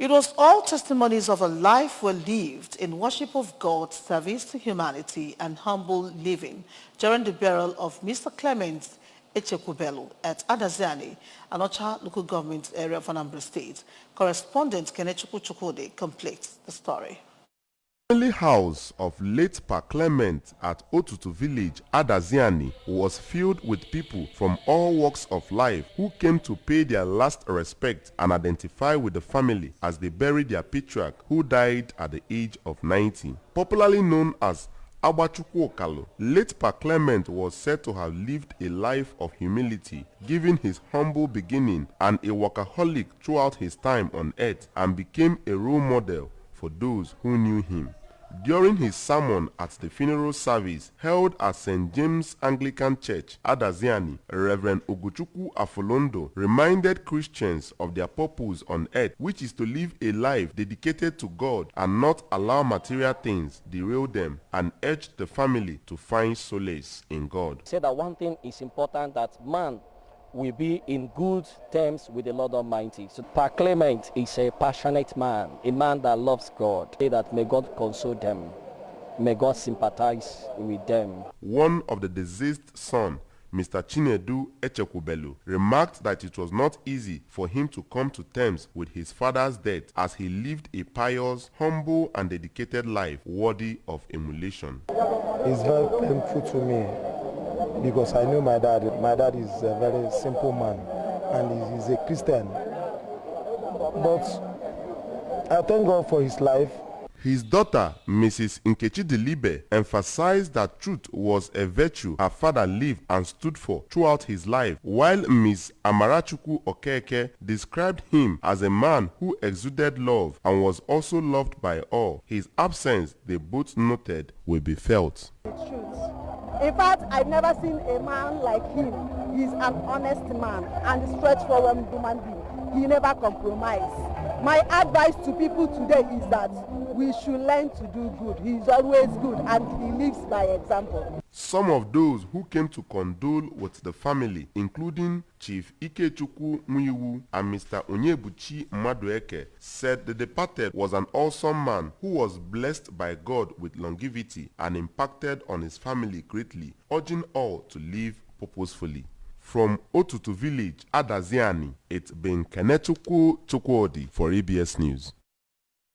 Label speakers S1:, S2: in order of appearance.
S1: It was all testimonies of a life well lived in worship of God, service to humanity, and humble living during the burial of Mr. Clement at Adazi, Anocha local government area of Anambra State. Correspondent Kenechukwu Chukwudi completes the story.
S2: The family house of late Pa Clement at Otutu village, Adazi, was filled with people from all walks of life who came to pay their last respect and identify with the family as they buried their patriarch who died at the age of 90. Popularly known as Agbachukwu Okalu, late Pa Clement was said to have lived a life of humility, given his humble beginning and a workaholic throughout his time on earth, and became a role model for those who knew him. During his sermon at the funeral service held at St. James Anglican Church, Adazi, Reverend Oguchukwu Afolondo reminded Christians of their purpose on earth, which is to live a life dedicated to God and not allow material things derail them, and urged the family to find solace in God.
S3: Say that one thing is important, that man will be in good terms with the Lord Almighty. So Pa Clement is a passionate man, a man that loves God. Say that may God console them, may God sympathize with them.
S2: One of the deceased son, Mr. Chinedu Echekubelu, remarked that it was not easy for him to come to terms with his father's death, as he lived a pious, humble and dedicated life worthy of emulation.
S4: It's very painful to me, because I know my dad. My dad is a very simple man and he's a Christian. But I thank God for his life.
S2: His daughter, Mrs. Nkechi Dilibe, emphasized that truth was a virtue her father lived and stood for throughout his life, while Ms. Amarachukwu Okeke described him as a man who exuded love and was also loved by all. His absence, they both noted, will be felt.
S5: In fact, I've never seen a man like him. He's an honest man and a straightforward human being. He never compromised. My advice to people today is that we should learn to do good. He's always good and he lives by example.
S2: Some of those who came to condole with the family, including Chief Ikechukwu Muiwu and Mr. Onyebuchi Madueke, said the departed was an awesome man who was blessed by God with longevity and impacted on his family greatly, urging all to live purposefully. From Otutu village, Adazi, it's been Kenechukwu Chukwudi for ABS News.